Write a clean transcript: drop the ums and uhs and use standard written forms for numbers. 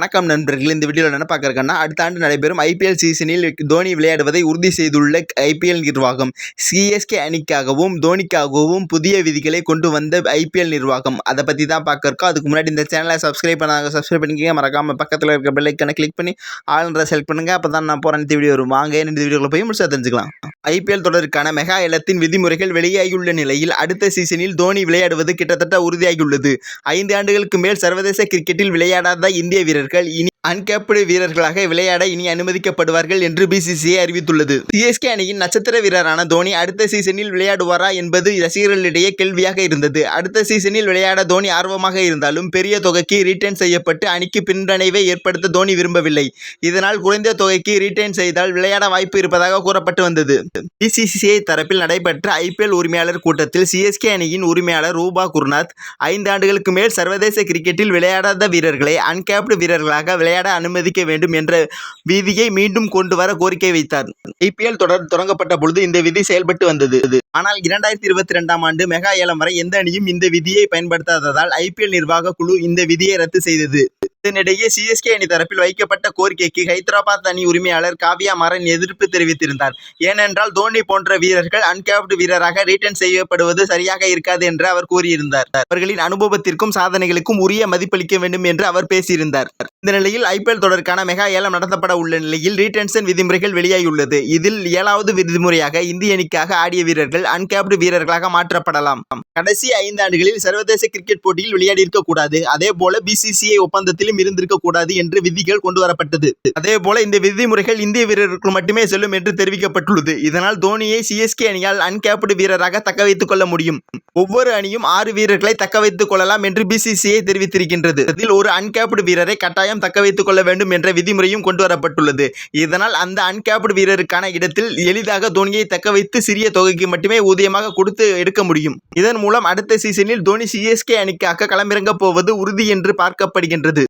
வணக்கம் நண்பர்களே, இந்த வீடியோவில் என்ன பார்க்கறதுன்னா, அடுத்த ஆண்டு நடைபெறும் ஐபிஎல் சீசனில் தோனி விளையாடுவதை உறுதி செய்துள்ள ஐபிஎல் நிர்வாகம். சிஎஸ்கே அணிக்காகவும் தோனிக்காகவும் புதிய விதிகளை கொண்டு வந்த ஐபிஎல் நிர்வாகம். அதை பற்றி தான் பார்க்கறோம். அதுக்கு முன்னாடி இந்த சேனலை சப்ஸ்கிரைப் பண்ணிக்கங்க. மறக்காமல் பக்கத்தில் இருக்க பெல் ஐக்கனை கிளிக் பண்ணி ஆல்ன்றதை செலக்ட் பண்ணுங்க. அப்போ தான் நான் போகிற இந்த வீடியோ வரும். வாங்க இந்த வீடியோவில் போய் முடிச்சா தெரிஞ்சுக்கலாம். ஐபிஎல் தொடருக்கான மெகா ஏலத்தின் விதிமுறைகள் வெளியாகியுள்ள நிலையில் அடுத்த சீசனில் தோனி விளையாடுவது கிட்டத்தட்ட உறுதியாகியுள்ளது. 5 ஆண்டுகளுக்கு மேல் சர்வதேச கிரிக்கெட்டில் விளையாடாத இந்திய வீரர்கள் இனி அன்கேப்டு வீரர்களாக விளையாட இனி அனுமதிக்கப்படுவார்கள் என்று பிசிசிஐ அறிவித்துள்ளது. சிஎஸ்கே அணியின் நட்சத்திர வீரரான தோனி அடுத்த சீசனில் விளையாடுவாரா என்பது ரசிகர்களிடையே கேள்வியாக இருந்தது. அடுத்த சீசனில் விளையாட தோனி ஆர்வமாக இருந்தாலும் பெரிய தொகைக்கு ரீட்டைன் செய்யப்பட்டு அணிக்கு பின்னடைவை ஏற்படுத்த தோனி விரும்பவில்லை. இதனால் குறைந்த தொகைக்கு ரீட்டைன் செய்தால் விளையாட வாய்ப்பு இருப்பதாக கூறப்பட்டு வந்தது. பிசிசிஐ தரப்பில் நடைபெற்ற ஐபிஎல் உரிமையாளர் கூட்டத்தில் சிஎஸ்கே அணியின் உரிமையாளர் ரூபா குர்நாத் 5 ஆண்டுகளுக்கு மேல் சர்வதேச கிரிக்கெட்டில் விளையாடாத வீரர்களை அன்கேப்டு வீரர்களாக விளையாட அனுமதிக்க வேண்டும் என்ற விதியை மீண்டும் கொண்டு வர கோரிக்கை வைத்தார். ஐபிஎல் தொடர் தொடங்கப்பட்ட பொழுது இந்த விதி செயல்பட்டு வந்தது. ஆனால் 2022ஆம் ஆண்டு மெகா ஏலம் வரை எந்த அணியும் இந்த விதியை பயன்படுத்தாததால் ஐபிஎல் நிர்வாக குழு இந்த விதியை ரத்து செய்தது. இதனிடையே சிஎஸ்கே அணி தரப்பில் வைக்கப்பட்ட கோரிக்கைக்கு ஹைதராபாத் அணி உரிமையாளர் காவ்யா மாரன் எதிர்ப்பு தெரிவித்திருந்தார். ஏனென்றால் தோனி போன்ற வீரர்கள் அன்கேப்டு வீரராக ரீட்டைன் செய்யப்படுவது சரியாக இருக்காது என்று அவர் கூறியிருந்தார். அவர்களின் அனுபவத்திற்கும் சாதனைகளுக்கும் உரிய மதிப்பளிக்க வேண்டும் என்று அவர் பேசியிருந்தார். இந்த நிலையில் ஐபிஎல் தொடருக்கான மெகா ஏலம் நடத்தப்பட உள்ள நிலையில் ரீடென்ஷன் விதிமுறைகள் வெளியாகியுள்ளது. இதில் 7வது விதிமுறையாக இந்திய அணிக்காக ஆடிய வீரர்கள் அன்கேப்டு வீரர்களாக மாற்றப்படலாம். கடைசி 5 ஆண்டுகளில் சர்வதேச கிரிக்கெட் போட்டியில் விளையாடியிருக்க கூடாது. அதே போல பிசிசிஐ ஒப்பந்தத்திலும் இருந்திருக்க கூடாது என்று விதிகள் கொண்டு வரப்பட்டது. அதே போல இந்த விதிமுறைகள் இந்திய வீரர்களுக்கு மட்டுமே செல்லும் என்று தெரிவிக்கப்பட்டுள்ளது. இதனால் தோனியை சிஎஸ்கே அணியால் அன்கேப்டு வீரராக தக்க வைத்துக் கொள்ள முடியும். ஒவ்வொரு அணியும் 6 வீரர்களை தக்க வைத்துக் கொள்ளலாம் என்று பிசிசிஐ தெரிவித்திருக்கின்றது. இதில் ஒரு அன்கேப்டு வீரரை கட்டாயம் தக்க வைத்துக் கொள்ள வேண்டும் என்ற விதிமுறையும் கொண்டு வரப்பட்டுள்ளது. இதனால் அந்த அன்கேப்டு வீரருக்கான இடத்தில் எளிதாக தோனியை தக்க வைத்து சிறிய தொகைக்கு மட்டுமே ஊதியமாக கொடுத்து எடுக்க முடியும். இதன் மூலம் அடுத்த சீசனில் தோனி சிஎஸ்கே அணிக்காக களமிறங்க போவது உறுதி என்று பார்க்கப்படுகின்றது.